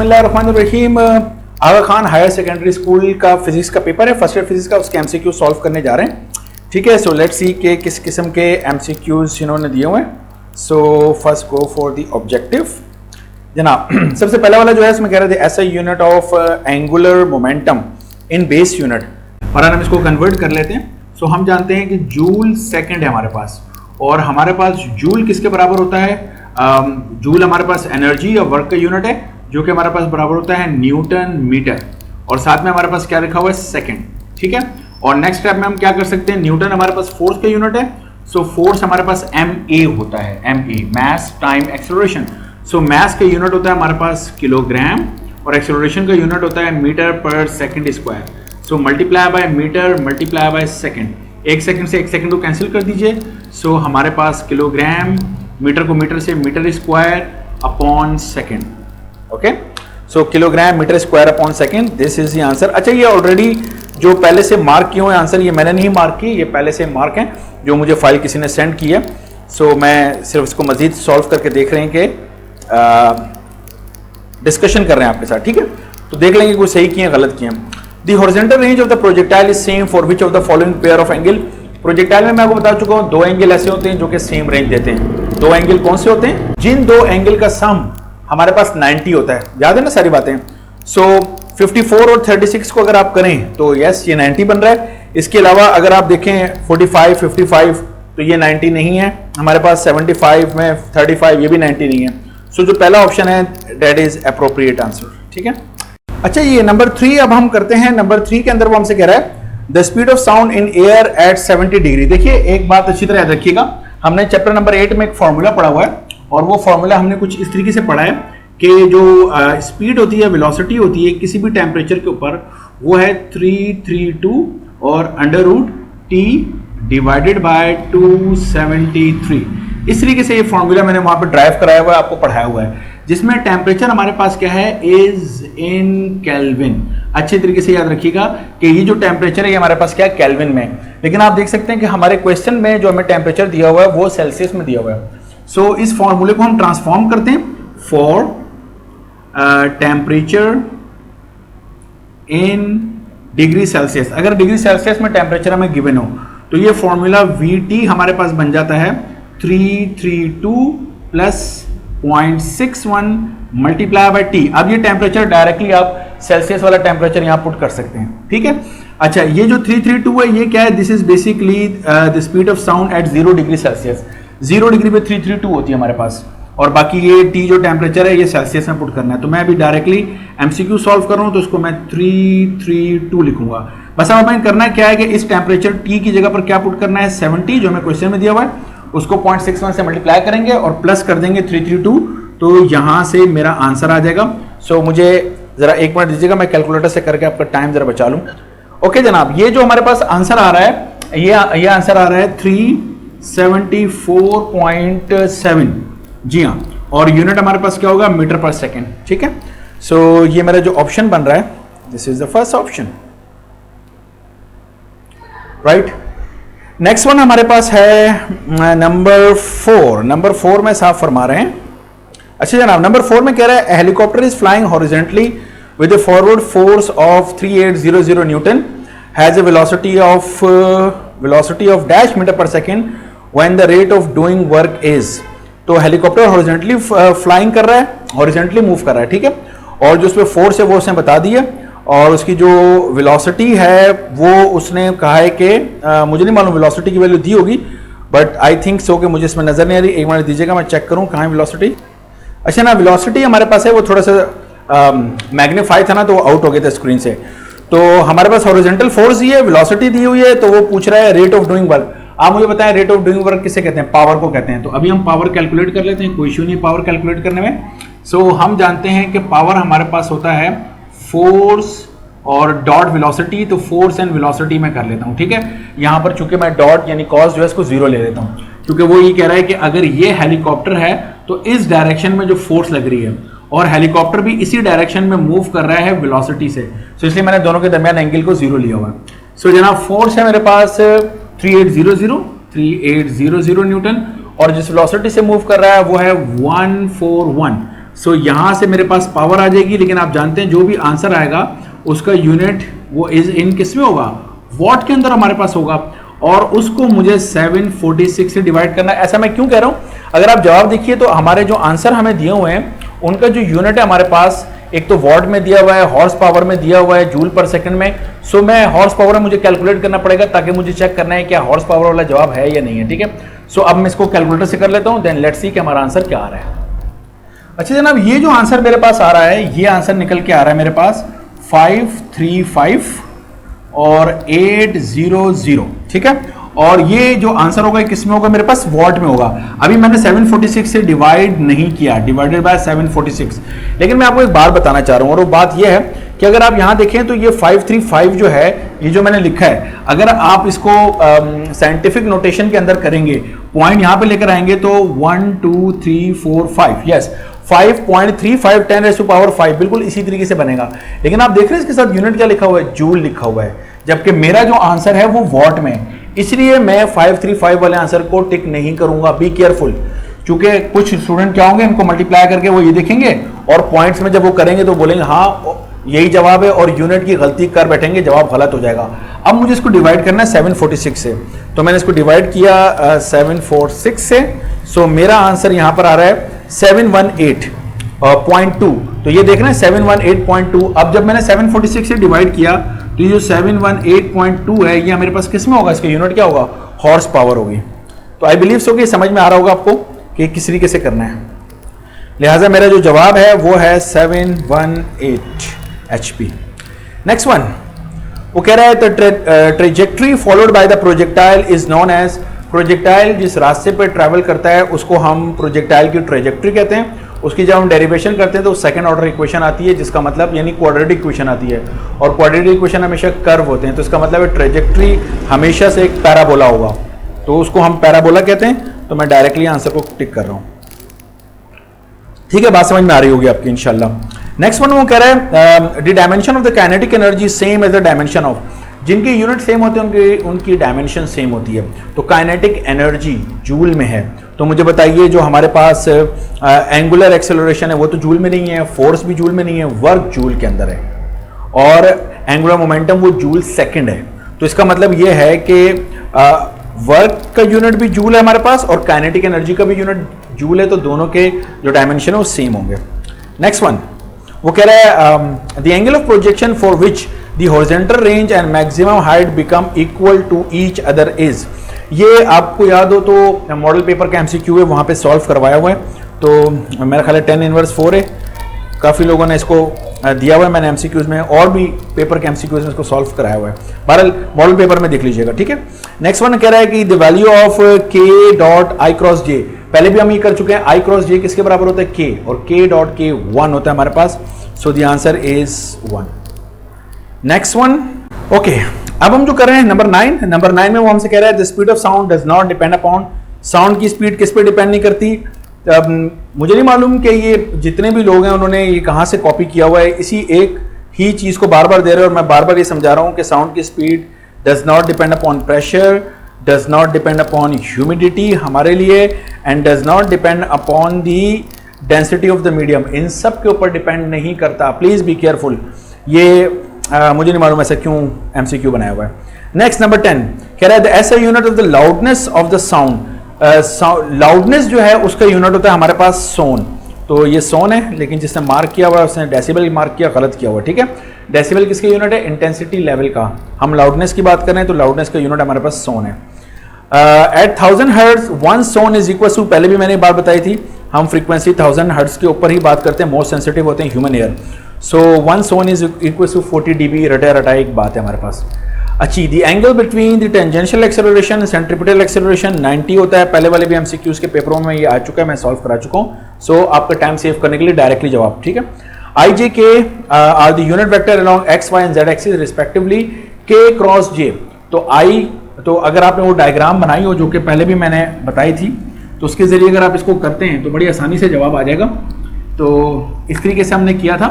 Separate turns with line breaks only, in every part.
बिस्मिल्लाहिर्रहमानिर्रहीम। आगा Khan higher secondary school का physics का पेपर है, फर्स्ट ईयर फिजिक्स का, उसके एमसीक्यू सॉल्व करने जा रहे हैं। ठीक है, सो लेट्स सी के किस किस्म के एमसीक्यूज इन्होंने दिए हुए हैं। So first go for the objective जनाब। सबसे पहला वाला जो है इसमें कह रहे थे SI unit of angular momentum in base unit, और हम इसको कन्वर्ट कर लेते हैं। सो हम जानते हैं कि जूल सेकेंड है हमारे पास, और हमारे पास जूल किसके बराबर होता है? जूल हमारे पास एनर्जी या वर्क का यूनिट है, जो कि हमारे पास बराबर होता है न्यूटन मीटर, और साथ में हमारे पास क्या लिखा हुआ है? सेकंड। ठीक है, और नेक्स्ट स्टेप में हम क्या कर सकते हैं? न्यूटन हमारे पास फोर्स का यूनिट है, सो फोर्स हमारे पास ma होता है, ma mass time acceleration. So mass का यूनिट होता है हमारे पास किलोग्राम, और एक्सेलरेशन का यूनिट होता है metre per second square. So multiply by metre multiply by second, एक सेकंड से एक सेकंड को कैंसिल कर दीजिए। सो हमारे पास किलोग्राम, मीटर को मीटर से metre square upon second. Okay, so kilogram metre square upon second, this is the answer. अच्छा, ये ऑलरेडी जो पहले से मार्क किए हुए आंसर, ये मैंने नहीं मार्क किए, ये पहले से मार्क हैं जो मुझे फाइल किसी ने सेंड की है। सो मैं सिर्फ इसको मजीद सॉल्व करके देख रहे हैं कि डिस्कशन कर रहे हैं आपके साथ। ठीक है, तो देख लेंगे कोई सही किए गलत किए। The horizontal range of the projectile is same for which of the following pair of angle. Projectile में मैं आपको बता चुका हूं, दो एंगल ऐसे होते हैं जो कि सेम रेंज देते हैं। दो एंगल कौन से होते हैं? जिन दो एंगल का सम हमारे पास 90 होता है, याद है ना सारी बातें। सो 54 और 36 को अगर आप करें तो यस ये 90 बन रहा है। इसके अलावा अगर आप देखें 45 55 तो ये 90 नहीं है हमारे पास। 75 में 35 ये भी 90 नहीं है। सो जो पहला ऑप्शन है दैट इज अप्रोप्रिएट आंसर। ठीक है, अच्छा ये नंबर 3 अब हम करते हैं। नंबर 3 के अंदर वो हमसे कह रहा है the speed of sound in air at 70 degree. देखिए एक बात अच्छी तरह याद रखिएगा, हमने चैप्टर नंबर 8 में एक फॉर्मूला पढ़ा हुआ है, और वो फॉर्मूला हमने कुछ इस तरीके से पढ़ा है कि जो स्पीड होती है, वेलोसिटी होती है किसी भी टेम्परेचर के ऊपर, वो है 332 और under root T divided by 273। इस तरीके से ये फॉर्मूला मैंने वहां पर ड्राइव कराया हुआ है, आपको पढ़ाया हुआ है, जिसमें टेम्परेचर हमारे पास क्या है? Is in kelvin. अच्छे तरीके से याद रखिएगा कि ये जो टेम्परेचर है ये हमारे पास क्या है? केल्विन में। लेकिन आप देख सकते हैं कि हमारे क्वेश्चन में जो हमें टेम्परेचर दिया हुआ है वो सेल्सियस में दिया हुआ है। सो इस फॉर्मूले को हम ट्रांसफॉर्म करते हैं for temperature in degree Celsius. अगर डिग्री सेल्सियस में टेम्परेचर हमें गिवन हो तो ये फॉर्मूला VT हमारे पास बन जाता है 332 प्लस 0.61 मल्टीप्लाई बाय टी। अब ये टेम्परेचर डायरेक्टली आप सेल्सियस वाला टेम्परेचर यहाँ पुट कर सकते हैं। ठीक है, अच्छा ये जो 332 है ये क्या है? This is basically the speed of sound eight 0 degree Celsius. 0 degree पे 332 होती है हमारे पास, और बाकी ये टी जो टेम्परेचर है ये सेल्सियस में पुट करना है। तो मैं अभी डायरेक्टली एमसीक्यू सॉल्व कर रहा हूँ, तो इसको मैं 332 लिखूंगा। बस अब हमें करना क्या है कि इस टेम्परेचर टी की जगह पर क्या पुट करना है? 70 जो हमें क्वेश्चन में दिया हुआ है, उसको 0.61 से मल्टीप्लाई करेंगे और प्लस कर देंगे 332, तो यहां से मेरा आंसर आ जाएगा। सो मुझे जरा एक मिनट दीजिएगा, मैं कैलकुलेटर से करके आपका टाइम जरा बचा लूं। ओके जनाब, ये जो हमारे पास आंसर आ रहा है ये आंसर आ रहा है 374.7। जी हाँ, और यूनिट हमारे पास क्या होगा? मीटर पर सेकेंड। ठीक है, सो ये मेरा जो ऑप्शन बन रहा है this is the first option, right. Next one हमारे पास है नंबर 4। नंबर 4 में साफ फरमा रहे हैं। अच्छा जनाब, नंबर 4 में कह रहा है helicopter is flying horizontally with a forward force of 3800 newton, has a velocity of dash metre पर second when the rate of doing work is. तो हेलीकॉप्टर हॉरिजॉन्टली फ्लाइंग कर रहा है, हॉरिजॉन्टली मूव कर रहा है। ठीक है, और जो उसमें फोर्स है वो उसने बता दी है, और उसकी जो वेलोसिटी है वो उसने कहा है कि मुझे नहीं मालूम वेलोसिटी की वैल्यू दी होगी, बट आई थिंक सो कि मुझे इसमें नजर नहीं आ रही। एक मिनट दीजिएगा, मैं चेक करूं कहाँ है वेलोसिटी। अच्छा ना, वेलोसिटी हमारे पास है, वो थोड़ा सा मैग्नीफाई था ना, तो वो आउट हो गया था स्क्रीन से। तो हमारे पास हॉरिजॉन्टल फोर्स ही है, वेलोसिटी दी हुई है, तो वो पूछ रहा है रेट ऑफ डूइंग वर्क। आप मुझे बताएं रेट ऑफ डूइंग वर्क किसे कहते हैं? पावर को कहते हैं। तो अभी हम पावर कैलकुलेट कर लेते हैं, कोई इशू नहीं पावर कैलकुलेट करने में। सो हम जानते हैं कि पावर हमारे पास होता है फोर्स और डॉट वेलोसिटी, तो फोर्स एंड वेलोसिटी में कर लेता हूं। ठीक है, यहां पर चूंकि मैं डॉट यानी कॉस जो है इसको 0 ले लेता हूं, क्योंकि वो ये कह रहा है कि अगर ये हेलीकॉप्टर है तो इस डायरेक्शन में जो फोर्स लग रही है, और हेलीकॉप्टर भी इसी डायरेक्शन में मूव कर रहा है वेलोसिटी से, तो इसलिए मैंने दोनों के दरमियान एंगल को 0 लिया हुआ है। सो जनाब फोर्स है मेरे पास 3800 न्यूटन, और जिस वेलोसिटी से मूव कर रहा है वो है 141 सो यहाँ से मेरे पास पावर आ जाएगी, लेकिन आप जानते हैं जो भी आंसर आएगा उसका यूनिट वो इज इन किस में होगा, वॉट के अंदर हमारे पास होगा, और उसको मुझे 746 से डिवाइड करना है। ऐसा मैं क्यों कह रहा हूं, अगर आप जवाब देखिए तो हमारे जो आंसर हमें दिए हुए हैं उनका जो यूनिट है हमारे पास, एक तो वॉट में दिया हुआ है, हॉर्स पावर में दिया हुआ है, जूल पर सेकंड में। सो मैं हॉर्स पावर में मुझे कैलकुलेट करना पड़ेगा ताकि मुझे चेक करना है क्या हॉर्स पावर वाला जवाब है या नहीं है, ठीक है। सो अब मैं इसको कैलकुलेटर से कर लेता हूं, देन लेट्स सी कि हमारा आंसर क्या आ रहा है। अच्छा जनाब, ये जो आंसर मेरे पास आ रहा है, ये आंसर निकल के आ रहा है मेरे पास 535 और 800, ठीक है। और ये जो आंसर होगा किस में होगा, मेरे पास वॉट में होगा। अभी मैंने 746 से डिवाइड नहीं किया, डिवाइडेड बाय 746, लेकिन मैं आपको एक बात बताना चाह रहा हूं, और वो बात ये है कि अगर आप यहां देखें तो ये 535 जो है, ये जो मैंने लिखा है, अगर आप इसको साइंटिफिक नोटेशन के अंदर करेंगे, पॉइंट यहां पे लेकर आएंगे तो 1 2 3 4 5, यस 5.35 10⁵ बिल्कुल इसी तरीके से बनेगा। लेकिन आप देख रहे हैं इसके साथ यूनिट क्या लिखा हुआ है, जूल लिखा हुआ है, जबकि मेरा जो आंसर है वो वॉट में, इसलिए मैं 535 वाले आंसर को टिक नहीं करूंगा। बी केयरफुल, क्योंकि कुछ स्टूडेंट क्या होंगे, इनको मल्टीप्लाई करके वो ये देखेंगे और पॉइंट्स में जब वो करेंगे तो बोलेंगे हाँ यही जवाब है, और यूनिट की गलती कर बैठेंगे, जवाब गलत हो जाएगा। अब मुझे इसको डिवाइड करना है 746 से, तो मैंने इसको डिवाइड किया 746 से। सो मेरा आंसर यहां पर आ रहा है 718.2, तो ये देखना है 718.2। अब जब मैंने 746 से डिवाइड किया तो ये जो 718.2 है, ये मेरे पास किस में होगा, इसका यूनिट क्या होगा, हॉर्स पावर होगी। तो आई बिलीव सो कि समझ में आ रहा होगा आपको कि किस तरीके से करना है। लिहाजा मेरा जो जवाब है वो है 718 HP। नेक्स्ट वन, वो कह रहा है the trajectory followed by the projectile is known as, projectile जिस रास्ते पर ट्रैवल करता है उसको हम प्रोजेक्टाइल की ट्रेजेक्ट्री कहते हैं। उसकी जब हम डेरिवेशन करते हैं तो सेकंड ऑर्डर इक्वेशन आती है, जिसका मतलब यानी क्वाड्रेटिक इक्वेशन आती है, और क्वाड्रेटिक इक्वेशन हमेशा कर्व होते हैं, तो इसका मतलब है ट्रेजेक्ट्री हमेशा से एक पैराबोला होगा, तो उसको हम पैराबोला कहते हैं। तो मैं डायरेक्टली आंसर को टिक कर रहा हूं, ठीक है, बात समझ में आ रही होगी आपकी इंशाल्लाह। नेक्स्ट वन वो कह रहा है the dimension of the kinetic energy same as the dimension of, जिनके यूनिट सेम होते हैं उनकी डायमेंशन सेम होती है। तो काइनेटिक एनर्जी जूल में है, तो मुझे बताइए जो हमारे पास एंगुलर एक्सेलरेशन है वो तो जूल में नहीं है, फोर्स भी जूल में नहीं है, वर्क जूल के अंदर है, और एंगुलर मोमेंटम वो जूल सेकंड है। तो इसका मतलब ये है कि वर्क का यूनिट भी जूल है हमारे पास और काइनेटिक एनर्जी का भी यूनिट जूल है, तो दोनों के जो डायमेंशन है वो सेम होंगे। नेक्स्ट वन वो कह रहा है the angle of projection for which the horizontal range and maximum height become equal to each other is. ये आपको याद हो तो मॉडल पेपर का एमसीक्यू है, वहां पे सॉल्व करवाया हुआ है, तो मेरा ख्याल है 10⁻⁴ है। काफ़ी लोगों ने इसको दिया हुआ है, मैंने एमसीक्यूज में और भी पेपर के एमसीक्यूज में इसको सॉल्व कराया हुआ है। बहरहाल मॉडल पेपर में देख लीजिएगा, ठीक है। नेक्स्ट वन कह रहा है कि द वैल्यू ऑफ के डॉट आई क्रॉस जे, पहले भी हम ये कर चुके हैं, आई क्रॉस जे किसके बराबर होता है, के, और के डॉट के 1 होता है हमारे पास। So the answer is 1। Next one, okay, अब हम जो कर रहे हैं नंबर 9 में वो हमसे कह रहा है the speed of sound does not depend upon, sound की स्पीड किस पे डिपेंड नहीं करती। मुझे नहीं मालूम कि ये जितने भी लोग हैं उन्होंने ये कहाँ से कॉपी किया हुआ है, इसी एक ही चीज़ को बार बार दे रहे हैं, और मैं बार बार ये समझा रहा हूँ कि साउंड की speed does not depend upon pressure, does not depend upon humidity हमारे लिए, and does not depend upon the density of the medium, इन सब के ऊपर डिपेंड नहीं करता। प्लीज़ बी केयरफुल, ये मुझे नहीं मालूम ऐसा क्यों एमसीक्यू बनाया हुआ है। नेक्स्ट नंबर 10 कह रहा है the SI unit of the loudness of the sound, loudness जो है उसका यूनिट होता है हमारे पास सोन। तो ये सोन है, लेकिन जिसने मार्क किया हुआ है उसने डेसिबल मार्क किया, गलत किया हुआ, ठीक है। डेसिबल किसके यूनिट है, इंटेंसिटी लेवल का। हम लाउडनेस की बात कर रहे हैं तो लाउडनेस का यूनिट हमारे पास सोन है। At 1000 hertz 1 sone is equal to, पहले भी मैंने बात बताई थी, हम फ्रीक्वेंसी 1000 हर्ट्ज के ऊपर ही बात करते हैं, मोस्ट सेंसिटिव होते हैं human ear. So 1 sone is equal to 40 dB, रटा एक बात है हमारे पास। अच्छी, the angle between the tangential acceleration centripetal acceleration 90 होता है, पहले वाले भी एमसीक्यूज के पेपरों में ये आ चुका है, मैं सॉल्व करा चुका हूँ। सो आपका टाइम सेव करने के लिए डायरेक्टली जवाब, ठीक है। I J K are the unit vector along X Y and Z axis respectively, K cross J. तो आई, तो अगर आपने वो डायग्राम बनाई हो जो कि पहले भी मैंने बताई थी, तो उसके जरिए अगर आप इसको करते हैं तो बड़ी आसानी से जवाब आ जाएगा। तो इस तरीके से हमने किया था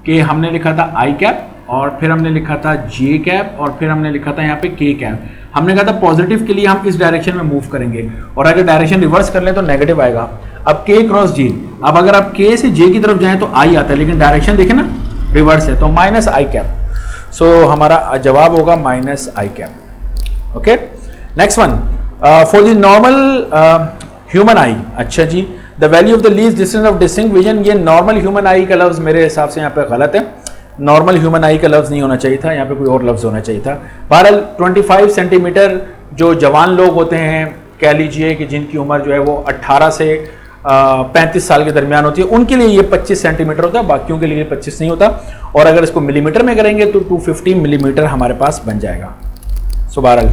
कि हमने लिखा था आई कैप, और फिर हमने लिखा था जे कैप, और फिर हमने लिखा था यहाँ पे के कैप। हमने कहा था पॉजिटिव के लिए हम इस डायरेक्शन में मूव करेंगे, और अगर डायरेक्शन रिवर्स कर लें तो नेगेटिव आएगा। अब k क्रॉस j, अब अगर आप k से j की तरफ जाएं तो i आता है, लेकिन डायरेक्शन देखें ना रिवर्स है, तो माइनस आई कैप। सो हमारा जवाब होगा minus I cap. Okay, next one, for the normal human eye. अच्छा जी, the value of the least distance of distinct vision, ये नॉर्मल ह्यूमन आई का लफ्ज मेरे हिसाब से यहाँ पे गलत है, नॉर्मल ह्यूमन आई का लफ्ज नहीं होना चाहिए था, यहाँ पे कोई और लफ्ज होना चाहिए था। बहरहाल 25 सेंटीमीटर जो जवान लोग होते हैं, कह लीजिए कि जिनकी उम्र जो है वो 18 से 35 साल के दरमियान होती है, उनके लिए ये 25 सेंटीमीटर होता है, बाकियों के लिए 25 नहीं होता। और अगर इसको मिलीमीटर में करेंगे तो 250 मिलीमीटर हमारे पास बन जाएगा। सो बहरहाल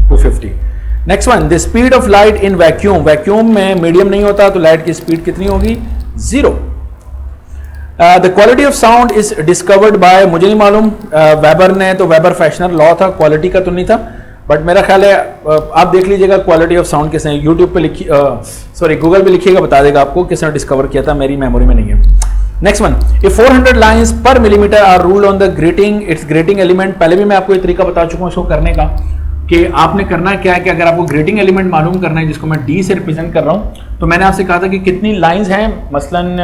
250। Next one, the speed of light in vacuum, vacuum में मीडियम नहीं होता तो लाइट की स्पीड कितनी होगी? 0। The quality of sound is discovered by, मुझे नहीं मालूम, वेबर ने, तो वेबर फैशनर लॉ था, क्वालिटी का तो नहीं था, बट मेरा ख्याल है आप देख लीजिएगा क्वालिटी ऑफ साउंड किसने, यूट्यूब पे लिखी, सॉरी गूगल पे लिखिएगा, बता देगा आपको किसने डिस्कवर किया था, मेरी मेमोरी में नहीं है। Next one, if 400 lines per millimetre are rule on the grating, it's grating element, पहले भी मैं आपको ये तरीका बता चुका हूँ इसको करने का, कि आपने करना क्या है कि अगर आपको ग्रेटिंग एलिमेंट मालूम करना है, जिसको मैं डी से रिप्रेजेंट कर रहा हूँ, तो मैंने आपसे कहा था कि कितनी लाइंस हैं, मसलन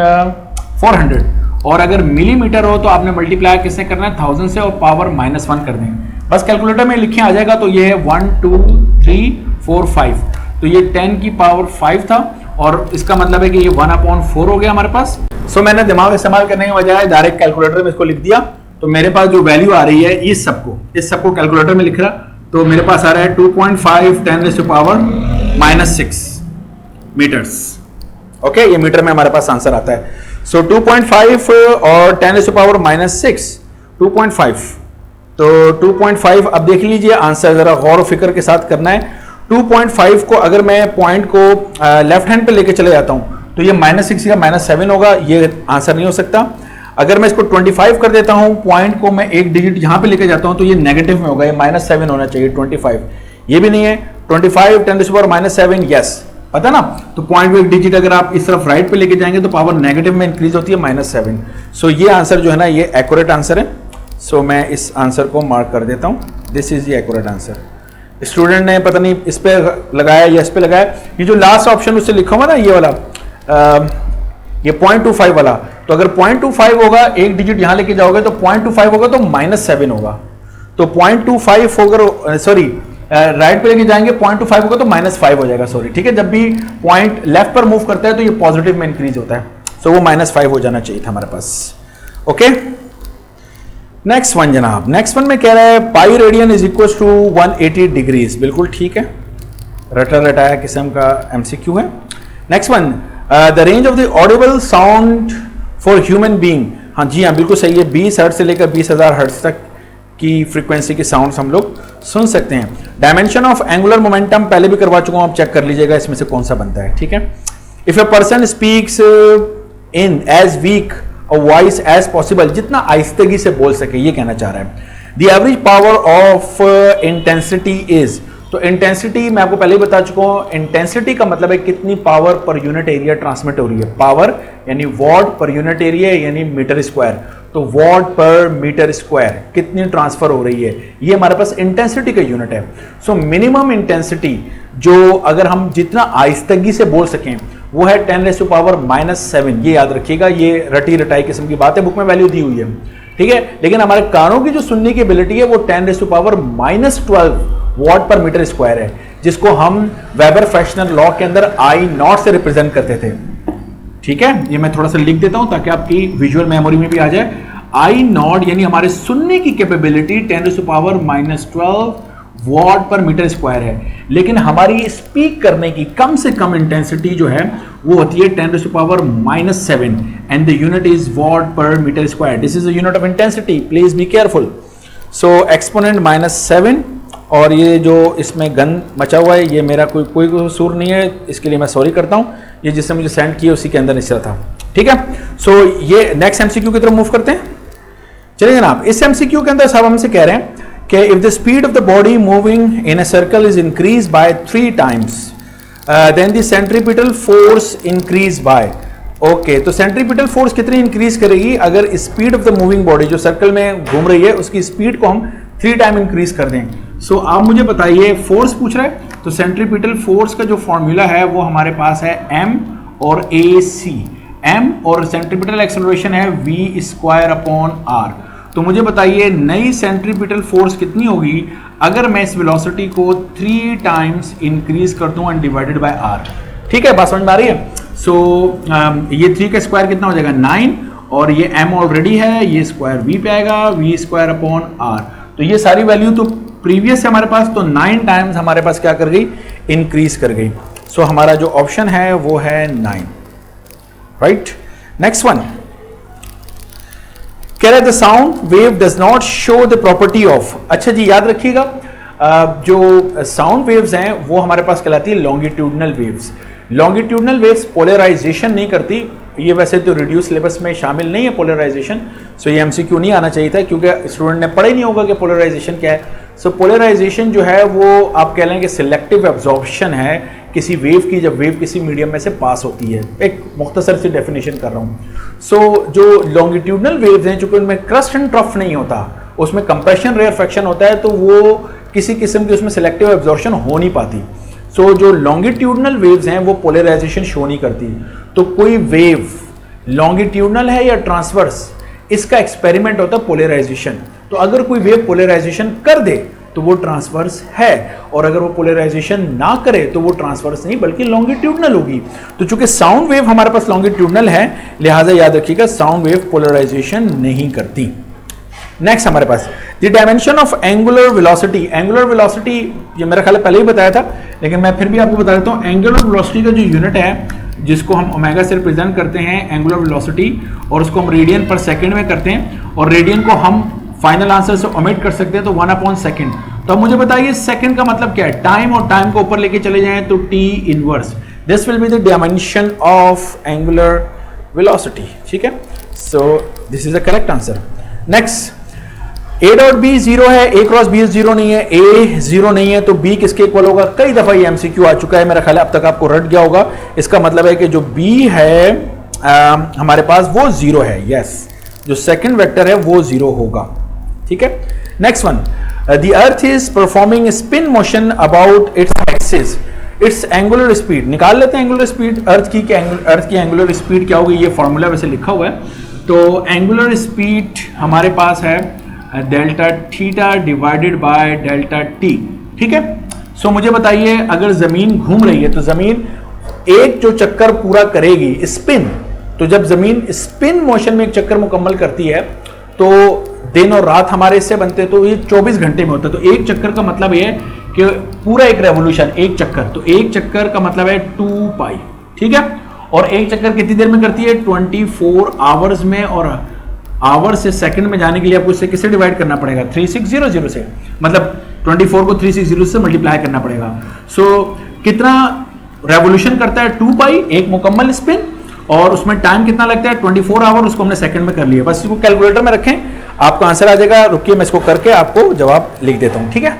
400, और अगर मिलीमीटर हो तो आपने मल्टीप्लाई किससे करना है? 1000 से, और पावर -1 कर देंगे। बस कैलकुलेटर में लिखे आ जाएगा, तो ये है 1 2 3 4 5, तो ये 10 की पावर 5 था, और इसका मतलब है कि ये 1/4 हो गया हमारे पास। सो मैंने दिमाग इस्तेमाल करने के बजाय डायरेक्ट कैलकुलेटर में इसको लिख दिया, तो मेरे पास जो वैल्यू आ रही है इस सबको कैलकुलेटर में लिख रहा, तो मेरे पास आ रहा है 2.5 10⁻⁻6 मीटर्स। ओके, ये मीटर में हमारे पास आंसर आता है। सो 2.5 और 10⁻⁻6, 2.5, तो 2.5, अब देख लीजिए आंसर, जरा गौर व फिक्र के साथ करना है। 2.5 को अगर मैं पॉइंट को लेफ्ट हैंड पे लेके चले जाता हूं तो ये -6 या -7 होगा, ये आंसर नहीं हो सकता। अगर मैं इसको 25 कर देता हूं, पॉइंट को मैं एक डिजिट यहां पे लेके जाता हूं, तो ये नेगेटिव में होगा, ये -7 होना चाहिए, 25 ये भी नहीं है। 25 10⁻⁻7, यस, पता ना, तो पॉइंट को एक डिजिट अगर आप इस तरफ राइट पे लेके जाएंगे तो पावर नेगेटिव में इंक्रीज होती है, -7। सो ये आंसर जो है ना, ये एक्यूरेट आंसर है। सो मैं इस आंसर को मार्क कर देता हूं, this is the accurate answer. Student ने पता नहीं इस पे लगाया या इस पे लगाया, ये जो लास्ट ऑप्शन उससे लिखा हुआ ना, ये वाला, ये 0.25 वाला, तो अगर 0.25 होगा, एक डिजिट यहां लेके जाओगे तो 0.25 होगा, तो -7 होगा, तो 0.25 होगा, सॉरी राइट पे लेके जाएंगे 0.25 होगा तो -5 हो जाएगा, सॉरी, ठीक है। जब भी पॉइंट लेफ्ट पर मूव करता है तो ये पॉजिटिव में इंक्रीज होता है, सो वो -5 हो जाना चाहिए था हमारे पास। ओके, नेक्स्ट वन जनाब, नेक्स्ट वन में कह रहा है pi radian is equal to 180 degrees, बिल्कुल ठीक है, रटा रटाया किस्म का एमसीक्यू है। Next one, the range of the audible sound for human being, हाँ जी हाँ, बिल्कुल सही है, 20 हर्ट्ज से लेकर 20,000 हर्ट्ज तक की फ्रीक्वेंसी के साउंड्स हम लोग सुन सकते हैं। डायमेंशन ऑफ एंगुलर मोमेंटम पहले भी करवा चुका हूं, आप चेक कर लीजिएगा इसमें से कौन सा बनता है, ठीक है। If a person speaks in as weak a voice as possible, जितना आहिस्तगी से बोल सके, ये कहना चाह रहा है। The average power of intensity is, तो इंटेंसिटी मैं आपको पहले ही बता चुका हूं, इंटेंसिटी का मतलब है कितनी power per unit area transmit हो रही है। पावर यानी वॉट पर यूनिट एरिया यानी मीटर स्क्वायर, तो वॉट पर मीटर स्क्वायर कितनी ट्रांसफर हो रही है, ये हमारे पास इंटेंसिटी का यूनिट है। सो मिनिमम इंटेंसिटी जो अगर हम जितना आहिस्तगी से बोल सकें वो है 10⁻⁻7, ये याद रखिएगा, ये रटी रटाई किस्म की बात है, बुक में वैल्यू दी हुई है, ठीक है। लेकिन हमारे कानों की जो सुनने की एबिलिटी है वो 10⁻⁻12 वॉट पर मीटर स्क्वायर है, जिसको हम वेबर फ्रैक्शनल लॉ के अंदर I0 से रिप्रेजेंट करते थे, ठीक है। ये मैं थोड़ा सा लिख देता हूं ताकि आपकी विजुअल मेमोरी में भी आ जाए। I0 यानी हमारे सुनने की कैपेबिलिटी 10⁻⁻12 वॉट पर मीटर स्क्वायर है, लेकिन हमारी स्पीक करने की कम से कम इंटेंसिटी जो है वो होती है 10⁻⁻7 and the unit is watt पर metre square. This is the unit of intensity, please be careful. So exponent -7, और ये जो इसमें गन मचा हुआ है ये मेरा कोई कसूर नहीं है, इसके लिए मैं सॉरी करता हूं, ये जिसने मुझे सेंड किया उसी के अंदर निश्चय था, ठीक है। सो ये नेक्स्ट एमसीक्यू की तरफ मूव करते हैं। चलिए जनाब, इस एमसीक्यू के अंदर साहब हमसे कह रहे हैं कि if the speed of the body moving in a circle is increase by 3 times then the centripetal force increase by, okay, तो सेंट्रीपिटल फोर्स कितनी इंक्रीज करेगी अगर speed of the moving body जो सर्कल में घूम रही है उसकी स्पीड को हम 3 टाइम इंक्रीज कर दें। सो आप मुझे बताइए, फोर्स पूछ रहा है, तो सेंट्रीपिटल फोर्स का जो फॉर्मूला है वो हमारे पास है m और ए सी, m और सेंट्रीपिटल एक्सेलरेशन है v स्क्वायर अपॉन r। तो मुझे बताइए नई सेंट्रीपिटल फोर्स कितनी होगी अगर मैं इस वेलोसिटी को 3 टाइम्स इंक्रीज कर दूं एंड डिवाइडेड बाय r। ठीक है, बात समझ में आ रही है? सो ये 3 का स्क्वायर कितना हो जाएगा 9, और ये m ऑलरेडी है, ये स्क्वायर v पे आएगा, v स्क्वायर अपॉन r। तो ये सारी वैल्यू तो प्रीवियस है हमारे पास, तो 9 टाइम्स हमारे पास क्या कर गई, इंक्रीज कर गई। सो हमारा जो ऑप्शन है वो है 9, राइट। नेक्स्ट वन कह रहा है the sound wave does not show the property of. अच्छा जी, याद रखिएगा जो साउंड वेव्स हैं वो हमारे पास कहलाती है longitudinal waves. Longitudinal waves polarization नहीं करती, ये वैसे तो रिड्यूस सिलेबस में शामिल नहीं है पोलराइजेशन, सो ये एमसीक्यू नहीं आना चाहिए था क्योंकि स्टूडेंट ने पढ़ा ही नहीं होगा कि पोलराइजेशन क्या है। सो पोलराइजेशन जो है वो आप कह लें कि सिलेक्टिव एब्जॉर्प्शन है किसी वेव की, जब वेव किसी मीडियम में से पास होती है। एक मुख्तसर सी डेफिनेशन कर रहा हूँ। सो जो लॉन्गिट्यूडनल वेव्स हैं चूंकि उनमें क्रस्ट एंड ट्रफ नहीं होता, उसमें कंप्रेशन रेयरफेक्शन होता है, तो वो किसी किस्म की उसमें सिलेक्टिव एब्जॉर्प्शन हो नहीं पाती। सो जो लॉन्गिट्यूडनल वेव्स हैं वो पोलराइजेशन शो नहीं करती। तो कोई वेव लॉन्गिट्यूडनल है या ट्रांसवर्स, इसका एक्सपेरिमेंट होता है पोलराइजेशन। तो अगर कोई वेव पोलराइजेशन कर दे तो वो ट्रांसवर्स है, और अगर वो पोलराइजेशन ना करे तो वो ट्रांसवर्स नहीं बल्कि लॉन्गिट्यूडनल होगी। तो चूंकि साउंड वेव हमारे पास लॉन्गिट्यूडनल है, लिहाजा याद रखिएगा साउंड वेव पोलराइजेशन नहीं करती। नेक्स्ट हमारे पास the dimension of angular velocity. Angular velocity ये मेरा ख्याल पहले ही बताया था, लेकिन मैं फिर भी आपको बता देता हूँ। एंगुलर वेलोसिटी का जो यूनिट है जिसको हम ओमेगा से रिप्रेजेंट करते हैं एंगुलर वेलोसिटी, और उसको हम रेडियन पर सेकंड में करते हैं, और रेडियन को हम फाइनल आंसर से ओमिट कर सकते हैं तो 1/सेकंड। तो अब मुझे बताइए सेकंड का मतलब क्या है। टाइम, और टाइम को ऊपर लेके चले जाएं तो t inverse. This will be the dimension of angular velocity. ठीक है, so this is the correct answer. Next a dot b 0 है, a क्रॉस b 0 नहीं है, a 0 नहीं है, तो b किसके इक्वल होगा। कई दफा ये एमसीक्यू आ चुका है, मेरा ख्याल है अब तक आपको रट गया होगा। इसका मतलब है कि जो b है हमारे पास वो 0 है। यस, जो सेकंड वेक्टर है वो 0 होगा। ठीक है, next one the earth is performing spin motion about its axis, it's angular speed. निकाल लेते हैं एंगुलर स्पीड अर्थ की, अर्थ की एंगुलर स्पीड क्या होगी। ये फॉर्मूला वैसे लिखा हुआ है। तो एंगुलर स्पीड हमारे पास है delta theta divided by delta T. ठीक है, सो मुझे बताइए अगर जमीन घूम रही है तो जमीन एक जो चक्कर पूरा करेगी स्पिन, तो जब जमीन स्पिन मोशन में एक चक्कर मुकम्मल करती है तो दिन और रात हमारे इससे बनते हैं, तो ये 24 घंटे में होता है। तो एक चक्कर का मतलब ये है कि पूरा एक रेवोल्यूशन, एक चक्कर, तो एक चक्कर का मतलब है 2 पाई। ठीक है, और एक चक्कर कितनी देर में करती है 24 आवर्स में, और आवर से सेकंड में जाने के लिए आपको इससे किससे डिवाइड करना पड़ेगा 3600 से, मतलब 24 को 360 से मल्टीप्लाई करना पड़ेगा। सो कितना रेवोल्यूशन करता है 2 पाई, एक मुकम्मल स्पिन, और उसमें टाइम कितना लगता है 24 आवर, उसको हमने सेकंड में कर लिया। बस इसको कैलकुलेटर में रखें, आपका आंसर आ जाएगा। रुकिए मैं इसको करके आपको जवाब लिख देता हूं। ठीक है,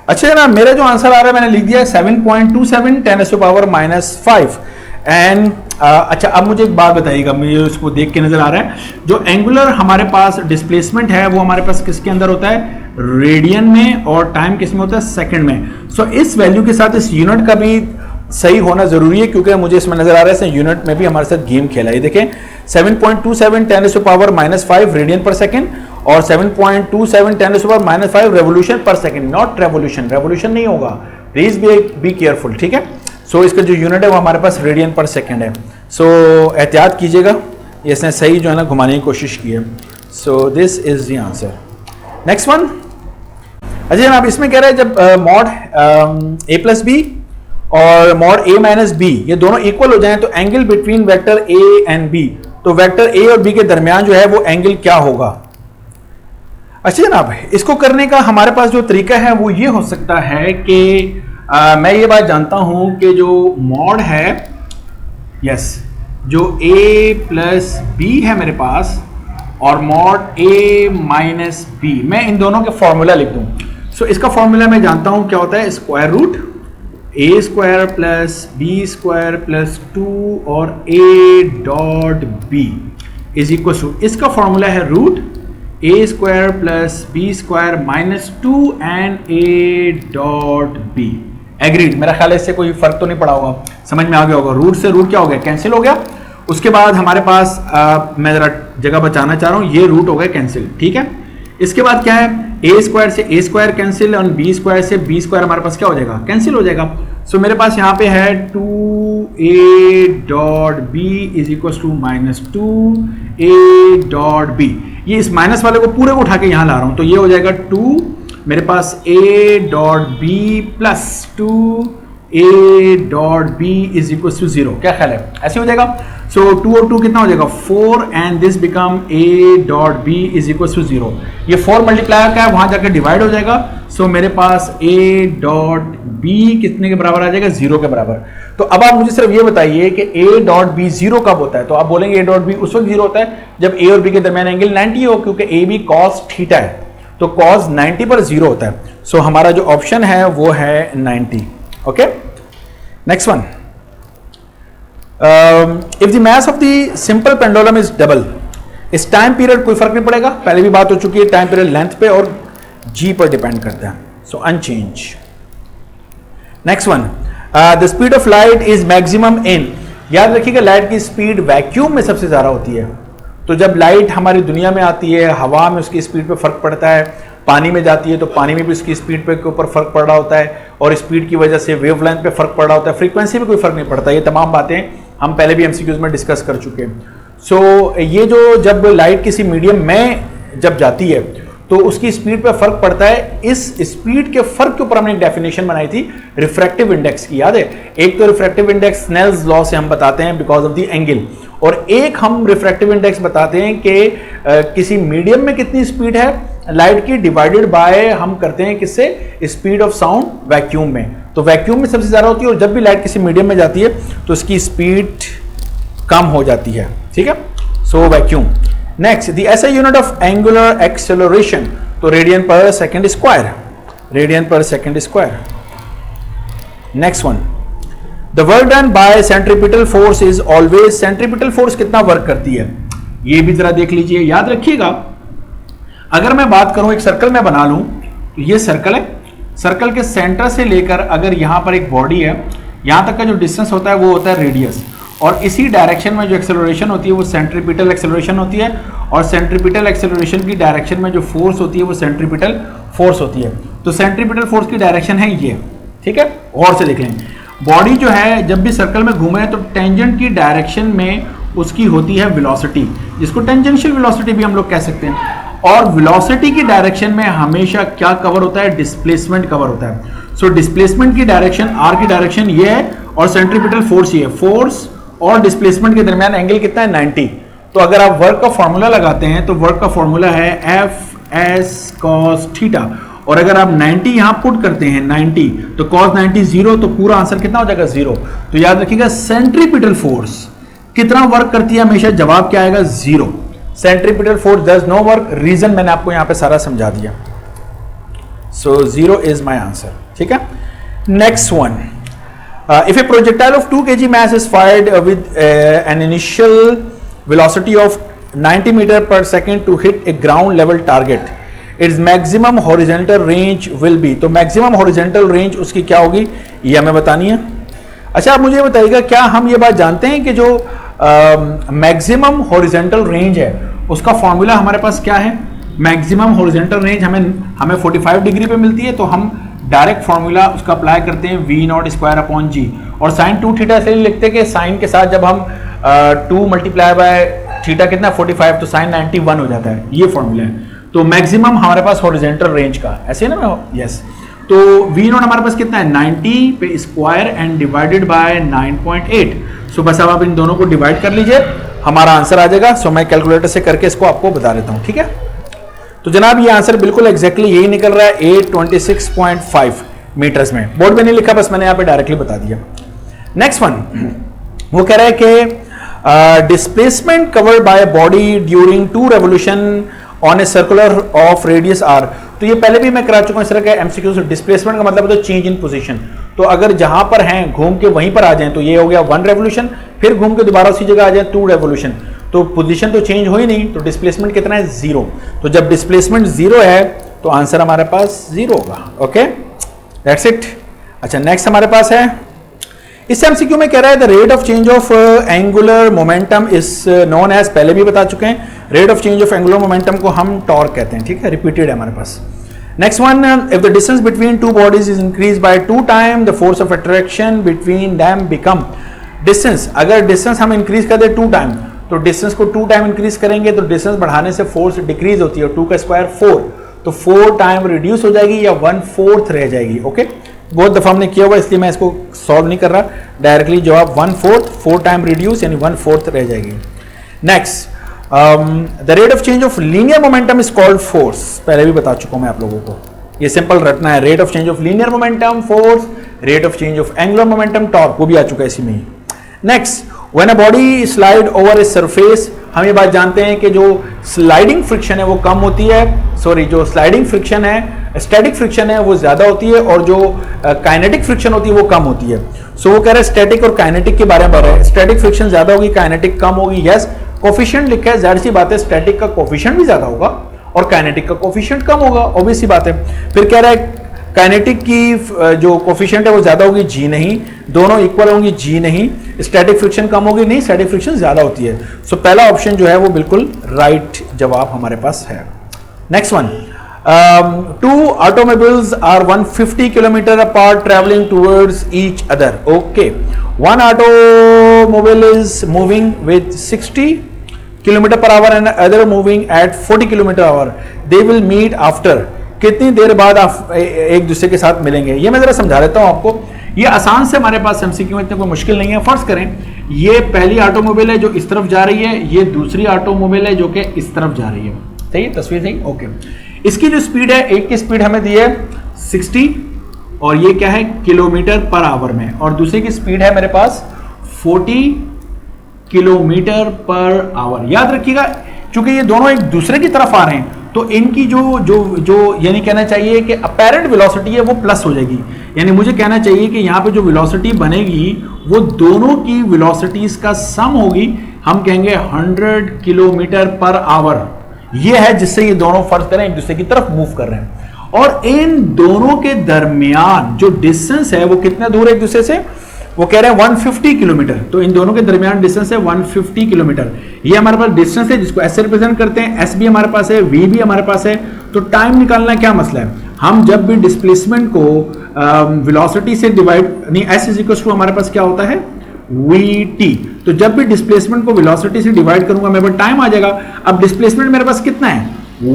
अच्छा जनाब, मेरा जो आंसर आ रहा है मैंने लिख दिया 7.27 10⁻⁻5 एंड अच्छा अब मुझे एक बात बताइएगा, मुझे इसको देख के नजर आ रहा है जो एंगुलर हमारे पास डिस्प्लेसमेंट है वो हमारे पास किसके अंदर होता है रेडियन में, और टाइम किस में होता है सेकंड में। सो इस वैल्यू के साथ इस यूनिट का भी सही होना जरूरी है, क्योंकि मुझे इसमें नजर आ रहा है यूनिट में भी हमारे साथ गेम खेला है। देखें 7.27 10⁻⁻5 रेडियन पर सेकंड और 7.27 10⁻⁻5 रेवोल्यूशन पर सेकंड, नॉट रेवोल्यूशन, रेवोल्यूशन नहीं होगा, प्लीज बी केयरफुल। ठीक है, सो इसका जो यूनिट है वो हमारे पास रेडियन पर सेकंड है। सो एहतियात कीजिएगा, इसने सही जो है ना घुमाने की कोशिश की है। So this is the answer. Next one, अच्छा जनाब इसमें कह रहा है जब मॉड a प्लस बी और मॉड a माइनस बी ये दोनों इक्वल हो जाएं तो angle between vector a and b, तो वेक्टर a और b के दरमियान जो है वो एंगल क्या होगा। अच्छा जनाब, इसको करने का हमारे पास जो तरीका है वो ये हो सकता है कि मैं ये बात जानता हूं कि जो मॉड है, यस, जो a प्लस बी है मेरे पास और मॉड a माइनस बी, मैं इन दोनों के फॉर्मूला लिख दूं। सो इसका फॉर्मूला मैं जानता हूं क्या होता है, square root a square plus B square plus 2 और a dot B is equal to, इसका फॉर्मूला है root a square plus B square minus 2 and a dot B agreed, मेरा ख्याल है इससे कोई फर्क तो नहीं पड़ा होगा, समझ में आ गया होगा। रूट से रूट क्या हो गया, कैंसिल हो गया। उसके बाद हमारे पास मैं जरा जगह बचाना चाह रहा हूं, ये रूट हो गया कैंसिल, ठीक है। इसके बाद क्या है, ए स्क्वायर से ए स्क्वायर कैंसिल और बी स्क्वायर से बी स्क्वायर हमारे पास क्या हो जाएगा, कैंसिल हो जाएगा। सो मेरे पास यहाँ पे है 2a dot B is equal to -2a dot B. ये इस माइनस वाले को पूरे को उठा के यहाँ ला रहा हूँ, तो ये हो जाएगा 2 मेरे पास a dot B plus 2a dot B is equal to 0। क्या ख्याल है, ऐसे हो जाएगा। सो 2 और 2 कितना हो जाएगा 4 and this become a dot b is equal to 0। ये 4 मल्टीप्लाई का है, वहां जाकर डिवाइड हो जाएगा। सो मेरे पास a डॉट b कितने के बराबर आ जाएगा, 0 के बराबर। तो अब आप मुझे सिर्फ ये बताइए कि a डॉट b 0 कब होता है। तो आप बोलेंगे a डॉट b उस वक्त 0 होता है जब a और b के दरमियान एंगल 90 हो, क्योंकि a b cos थीटा है, तो cos 90 पर 0 होता है। सो हमारा जो ऑप्शन है वो है 90। Okay, next one, if the mass of the simple pendulum is double, इस टाइम पीरियड कोई फर्क नहीं पड़ेगा, पहले भी बात हो चुकी है, टाइम पीरियड लेंथ पे और g पर डिपेंड करता है। So unchanged. Next one, the speed of light is maximum in, याद रखिएगा लाइट की स्पीड वैक्यूम में सबसे ज्यादा होती है। तो जब लाइट हमारी दुनिया में आती है, हवा में उसकी स्पीड पे फर्क पड़ता है, पानी में जाती है तो पानी में भी उसकी स्पीड पे के ऊपर फर्क पड़ रहा होता है, और स्पीड की वजह से वेवलेंथ पे फर्क पड़ रहा होता है, फ्रीक्वेंसी में कोई फर्क नहीं पड़ता। ये तमाम बातें हम पहले भी एमसीक्यूज में डिस्कस कर चुके हैं। सो ये जो जब लाइट किसी मीडियम में जब जाती है तो उसकी स्पीड पे फर्क पड़ता है। इस स्पीड के फर्क के ऊपर हमने एक डेफिनेशन बनाई थी रिफ्रैक्टिव इंडेक्स की, याद है। एक तो रिफ्रैक्टिव इंडेक्स स्नेल्स लॉ से हम बताते हैं बिकॉज ऑफ द एंगल, और एक हम रिफ्रैक्टिव इंडेक्स बताते हैं कि किसी मीडियम में कितनी स्पीड है लाइट की डिवाइडेड बाय हम करते हैं किससे, स्पीड ऑफ साउंड वैक्यूम में। तो वैक्यूम में सबसे ज्यादा होती है, और जब भी लाइट किसी मीडियम में जाती है तो उसकी स्पीड कम हो जाती है, ठीक है। So vacuum. Next, the SI unit of angular acceleration, तो रेडियन पर सेकंड स्क्वायर, रेडियन पर second square. Next one, the work done by centripetal force is always, centripetal force कितना वर्क करती है ये भी जरा देख लीजिए। याद रखिएगा, अगर मैं बात करूं एक सर्कल में बना लूं, तो ये सर्कल है, सर्कल के सेंटर से लेकर अगर यहां पर एक बॉडी है, यहां तक का जो डिस्टेंस होता है वो होता है रेडियस, और इसी डायरेक्शन में जो एक्सेलरेशन होती है वो सेंट्रीपिटल एक्सेलरेशन होती है, और सेंट्रीपिटल एक्सेलरेशन की डायरेक्शन में जो फोर्स होती है वो सेंट्रीपिटल फोर्स होती है। तो सेंट्रीपिटल फोर्स की डायरेक्शन है ये, ठीक है। और से देख लें, बॉडी जो है जब भी सर्कल में घूमे तो टेंजेंट की डायरेक्शन में उसकी होती है वेलोसिटी, जिसको टेंजेंशियल वेलोसिटी भी हम लोग कह सकते हैं। और वेलोसिटी की डायरेक्शन में हमेशा क्या कवर होता है, डिस्प्लेसमेंट कवर होता है। सो डिस्प्लेसमेंट की डायरेक्शन, आर की डायरेक्शन ये है, और सेंट्रीपिटल फोर्स ये है। फोर्स और डिस्प्लेसमेंट के दरमियान एंगल कितना है, 90। तो अगर आप वर्क का फॉर्मूला लगाते हैं तो वर्क का फॉर्मूला है एफ एस कॉस थीटा, और अगर आप 90 यहां पुट करते हैं 90, तो cos 90 0, तो पूरा आंसर कितना हो जाएगा 0। तो याद रखिएगा सेंट्रीपिटल फोर्स कितना वर्क करती है, हमेशा जवाब क्या आएगा 0। Centripetal force does no work, reason मैंने आपको यहां पे सारा समझा दिया। सो 0 इज माय आंसर, ठीक है। Next one, if A projectile of 2 kg mass is fired with an initial velocity of 90 meter per second to hit a ground level target, its maximum horizontal range will be, तो maximum horizontal range उसकी क्या होगी ये हमें बतानी है। अच्छा, आप मुझे बताइएगा, क्या हम ये बात जानते हैं कि जो मैक्सिमम हॉरिजेंटल रेंज है उसका फॉर्मूला हमारे पास क्या है। मैक्सिमम हॉरिजेंटल रेंज हमें 45 डिग्री पे मिलती है, तो हम डायरेक्ट फॉर्मूला उसका अप्लाई करते हैं V0 स्क्वायर अपॉन जी, और साइन 2 थीटा इसलिए लिखते हैं कि साइन के साथ जब हम 2 मल्टीप्लाई बाय थीटा कितना 45, तो साइन 91 हो जाता है, ये फॉर्मूला है। तो मैक्सिमम हमारे पास हॉरिजेंटल रेंज का ऐसे है ना, यस। तो V0 हमारे पास कितना है 90 पे स्क्वायर एंड डिवाइडेड बाय 9.8। सो बस अब आप इन दोनों को डिवाइड कर लीजिए, हमारा आंसर आ जाएगा। सो मैं कैलकुलेटर से करके इसको आपको बता देता हूं, ठीक है। तो जनाब ये आंसर बिल्कुल एग्जैक्टली यही निकल रहा है 826.5 मीटर्स में। बोर्ड में नहीं लिखा, बस मैंने यहाँ पे डायरेक्टली बता दिया। नेक्स्ट वन, वो कह रहा है कि displacement covered by body during 2 revolution on a circular of radius R. तो ये पहले भी मैं करा चुका हूं इस तरह का एमसीक्यू। डिस्प्लेसमेंट का मतलब होता है चेंज इन पोजीशन। तो अगर जहां पर हैं घूम के वहीं पर आ जाएं तो ये हो गया 1 रेवोल्यूशन, फिर घूम के दोबारा उसी जगह आ जाए 2 रेवोल्यूशन, तो पोजीशन तो चेंज हो ही नहीं, तो डिस्प्लेसमेंट कितना है 0। तो जब डिस्प्लेसमेंट 0 है तो आंसर हमारे पास 0 होगा। Okay, that's it. अच्छा, नेक्स्ट हमारे पास है, इस एमसीक्यू में कह रहा है the rate of change of angular momentum is known as, पहले भी बता चुके हैं, rate of change of angular momentum को हम टॉर्क कहते हैं, ठीक है, रिपीटेड है हमारे पास। Next one, if the distance between two bodies is increase by 2 time the force of attraction between them become, distance, अगर डिस्टेंस हम इंक्रीज कर दे 2 टाइम, तो डिस्टेंस को 2 टाइम इंक्रीज करेंगे तो डिस्टेंस बढ़ाने से फोर्स डिक्रीज होती है, 2 का स्क्वायर 4, तो 4 टाइम रिड्यूस हो जाएगी या 1/4 रह जाएगी। ओके, बहुत दफा हमने किया हुआ इसलिए मैं इसको सॉल्व नहीं कर रहा, डायरेक्टली जवाब 1/4, 4 टाइम रिड्यूस यानी 1/4 रह जाएगी। Next, the rate of change of linear momentum is called force, पहले भी बता चुका हूं मैं आप लोगों को, ये सिंपल रटना है, rate of change of linear momentum force, rate of change of angular momentum torque, वो भी आ चुका है इसी में ही। Next, when a body slide over a surface, हम ये बात जानते हैं कि जो स्लाइडिंग फ्रिक्शन है वो कम होती है, सॉरी जो स्लाइडिंग फ्रिक्शन है, स्टैटिक फ्रिक्शन है वो ज्यादा होती है और जो काइनेटिक फ्रिक्शन होती है वो कम होती है। सो वो कह रहे हैं स्टैटिक और काइनेटिक के बारे में बता रहे हैं, स्टैटिक फ्रिक्शन ज्यादा होगी, काइनेटिक कम होगी। यस, कोफिशिएंट लिखा है, जाहिर सी बात है स्टैटिक का कोफिशिएंट भी ज्यादा होगा और काइनेटिक का कोफिशिएंट कम होगा, ऑब्वियस सी बात है। फिर कह रहा है काइनेटिक की जो कोफिशिएंट है वो ज्यादा होगी, जी नहीं, दोनों इक्वल होंगी, जी नहीं, स्टैटिक फ्रिक्शन कम होगी, नहीं, स्टैटिक फ्रिक्शन ज्यादा होती है। सो पहला ऑप्शन जो है वो बिल्कुल राइट जवाब हमारे पास है। Next one, 2 automobiles are 150 kilometer apart traveling towards each other. Okay, one automobile is moving with 60 kilometer per hour and other moving at 40 kilometer hour. They will meet after, कितनी देर बाद आप एक दूसरे के साथ मिलेंगे। ये मैं जरा समझा देता हूं आपको, ये आसान से हमारे पास एमसीक्यू में, इतना कोई मुश्किल नहीं है। फर्स्ट करें, ये पहली ऑटोमोबाइल है जो इस तरफ जा रही है, ये दूसरी ऑटोमोबाइल है जो कि इस तरफ जा रही है, सही है, तस्वीर सही, ओके। इसकी जो स्पीड है, एक की स्पीड हमें दी है 60 और ये क्या है किलोमीटर पर आवर में, और दूसरे की स्पीड है मेरे पास 40 किलोमीटर पर आवर। याद रखिएगा चूंकि ये दोनों एक दूसरे की तरफ आ रहे हैं तो इनकी जो जो जो यानी कहना चाहिए कि अपेरेंट वेलोसिटी है वो प्लस हो जाएगी, यानी मुझे कहना चाहिए कि यहाँ पे जो वेलोसिटी बनेगी वो दोनों की वेलोसिटीज का सम होगी, हम कहेंगे 100 किलोमीटर पर आवर। ये है जिससे ये दोनों फर्ज करें एक दूसरे की तरफ मूव कर रहे हैं, और इन दोनों के दरमियान जो डिस्टेंस है वो कितना दूर है एक दूसरे से, वो कह रहे हैं 150 किलोमीटर। तो इन दोनों के दरमियान डिस्टेंस है 150 किलोमीटर। ये हमारे पास डिस्टेंस है जिसको एस से रिप्रेजेंट करते हैं, एस भी हमारे पास है, वी भी हमारे पास है। तो टाइम निकालना क्या मसला है, हम जब भी डिस्प्लेसमेंट को वेलोसिटी से डिवाइड, नहीं, एस इज इक्वल टू हमारे पास क्या होता है vt, तो जब भी डिस्प्लेसमेंट को वेलोसिटी से डिवाइड करूंगा मेरे पास टाइम आ जाएगा। अब डिस्प्लेसमेंट मेरे पास कितना है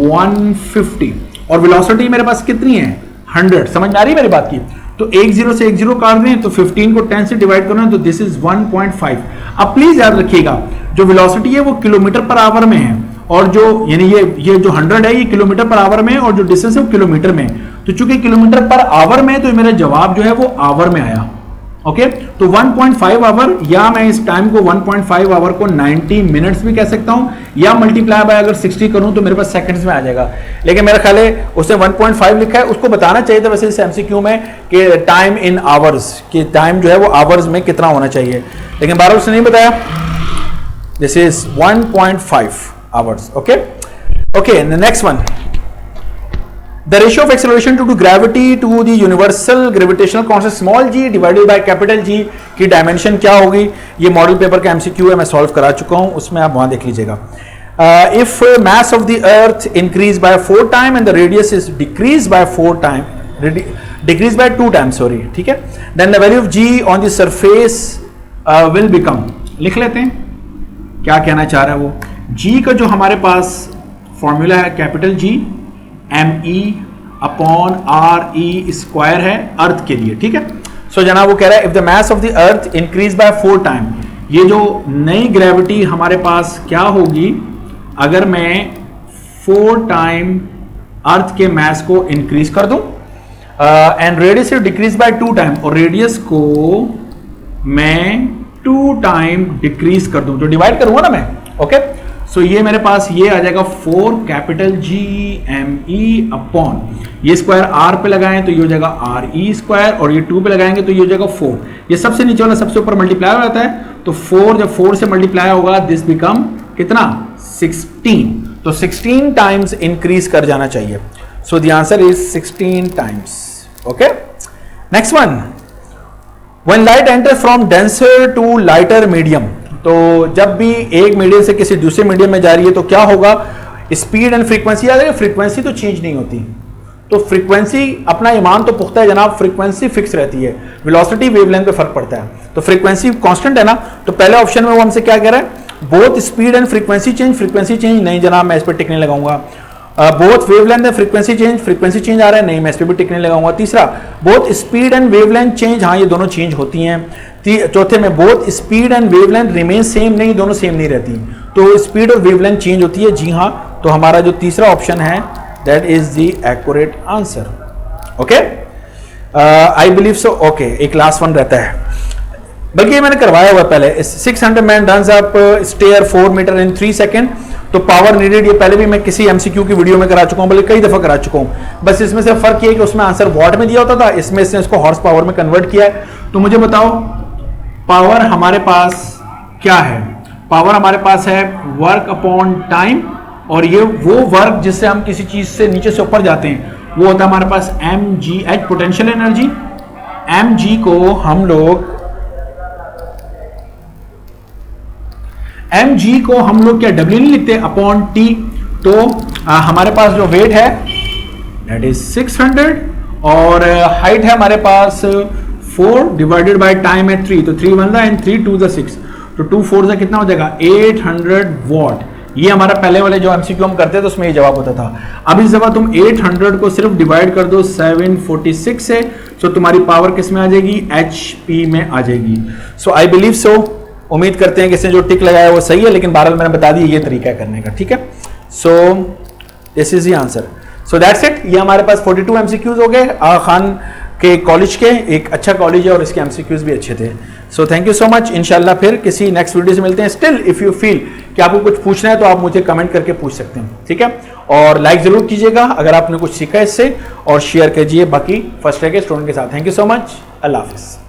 150 और वेलोसिटी मेरे पास कितनी है 100, समझ में आ रही है मेरी बात की। तो 10 से 10 काट दें तो 15 को 10 से डिवाइड करना है तो दिस इज 1.5। अब प्लीज याद रखिएगा जो वेलोसिटी है वो किलोमीटर पर आवर में है, और जो यानी ये जो 100 है ये किलोमीटर पर आवर में है, और जो डिस्टेंस है वो किलोमीटर में। तो चूंकि किलोमीटर पर आवर में है तो मेरा जवाब जो है वो आवर में आया। ओके, तो 1.5 आवर, या मैं इस टाइम को 1.5 आवर को 90 मिनट्स भी कह सकता हूं, या मल्टीप्लाई बाय अगर 60 करूं तो मेरे पास सेकंड्स में आ जाएगा। लेकिन मेरा ख्याल है उसने 1.5 लिखा है, उसको बताना चाहिए था वैसे इस एमसीक्यू में कि टाइम इन आवर्स, कि टाइम जो है वो आवर्स में कितना होना चाहिए, लेकिन 12 उसने नहीं बताया। This is 1.5 hours. Okay okay, next one, the ratio of acceleration due to gravity to the universal gravitational constant small g divided by capital G की डायमेंशन क्या होगी। ये मॉडल पेपर का एमसीक्यू है, मैं सॉल्व करा चुका हूं, उसमें आप वहां देख लीजिएगा। If mass of the earth increase by 4 times and the radius is decreased by 4 times, decreased by 2 times, sorry, ठीक है, then the value of G on the surface will become, लिख लेते हैं क्या कहना चाह रहा है वो। G का जो हमारे पास फॉर्मूला है capital G ME upon RE square है अर्थ के लिए, ठीक है। सो जनाब वो कह रहा है if the mass of the earth increase by 4 time, ये जो नई ग्रेविटी हमारे पास क्या होगी अगर मैं 4 टाइम अर्थ के मास को इंक्रीज कर दूं, and radius decrease by 2 time, और रेडियस को मैं 2 टाइम डिक्रीज कर दूं, तो डिवाइड करूंगा ना मैं। ओके, सो ये मेरे पास ये आ जाएगा 4 कैपिटल G ME अपॉन, ये स्क्वायर R पे लगाएं तो ये हो जाएगा RE स्क्वायर, और ये 2 पे लगाएंगे तो ये हो जाएगा 4। ये सबसे नीचे वाला सबसे ऊपर मल्टीप्लाई हो जाता है, तो 4 जब 4 से मल्टीप्लाई होगा दिस बिकम कितना 16, तो 16 टाइम्स इंक्रीज कर जाना चाहिए। So the answer is 16 times. Okay, next one, when light enter from denser to lighter medium, तो जब भी एक मीडियम से किसी दूसरे मीडियम में जा रही है तो क्या होगा, स्पीड एंड फ्रीक्वेंसी। याद है फ्रीक्वेंसी तो चेंज नहीं होती, तो फ्रीक्वेंसी अपना ईमान तो पुख्ता है जनाब, फ्रीक्वेंसी फिक्स रहती है, वेलोसिटी वेवलेंथ पे फर्क पड़ता है, तो फ्रीक्वेंसी कांस्टेंट है ना। तो पहले ऑप्शन में वो हमसे क्या कह रहा है, both speed and frequency change, frequency change नहीं जनाब, मैं इस पर टिकने लगाऊंगा। Both wavelength and frequency change, frequency change आ रहा है, नहीं मैं इस पर भी टिकने लगाऊंगा। तीसरा, both speed and wavelength change, हाँ ये दोनों चेंज होती हैं। चौथे में, both speed and wavelength remain same, नहीं दोनों सेम नहीं रहती, तो स्पीड और वेवलेंथ चेंज होती है, जी हाँ। तो हमारा जो तीसरा ऑप्शन है that is the accurate answer. Okay, I believe so. Okay, एक लास्ट वन रहता है, बल्कि ये मैंने करवाया हुआ पहले। 600 man runs up stair 4 metre in 3 second, तो पावर नीडेड, ये पहले भी मैं किसी एमसीक्यू की वीडियो में करा चुका हूं, बल्कि कई दफा करा चुका हूं। बस इसमें से फर्क ये है कि उसमें आंसर वॉट में दिया होता था, इसमें इसने इसको हॉर्स पावर में कन्वर्ट किया है। तो मुझे बताओ पावर हमारे पास क्या है, पावर हमारे पास है वर्क अपॉन टाइम, और ये वो वर्क जिससे हम किसी चीज से नीचे से ऊपर जाते हैं वो होता है हमारे पास mgh, पोटेंशियल एनर्जी। mg को हम लोग क्या W नहीं लिखते, अपॉन T। तो हमारे पास जो वेट है दैट इज 600, और हाइट है हमारे पास 4 डिवाइडेड बाय टाइम है 3, तो 3 1 एंड 3 2 6, तो 2 4 से कितना हो जाएगा 800 वॉट। ये हमारा पहले वाले जो एमसीक्यू हम करते थे उसमें ये जवाब होता था। अब इस दफा तुम 800 को सिर्फ डिवाइड कर दो 746 से, सो तुम्हारी पावर किस में आ जाएगी, HP में आ जाएगी। सो आई बिलीव सो, उम्मीद करते हैं कि इसने जो टिक लगाया वो सही है, लेकिन बहरहाल मैंने बता दिया ये तरीका है करने का, ठीक है। So this is the answer. So that's it, ये हमारे पास 42 एमसीक्यूज हो गए आगा खान के कॉलेज के, एक अच्छा कॉलेज है और इसके एमसीक्यूज भी अच्छे थे। So thank you so much, इंशाल्लाह फिर किसी नेक्स्ट वीडियो से मिलते हैं। स्टिल इफ यू फील कि आपको कुछ पूछना है तो आप मुझे कमेंट करके पूछ सकते हैं, ठीक है। और लाइक जरूर कीजिएगा अगर आपने कुछ सीखा इससे, और शेयर कीजिए बाकी फर्स्ट ईयर के स्टूडेंट के साथ। थैंक यू सो मच, अल्लाह हाफिज़।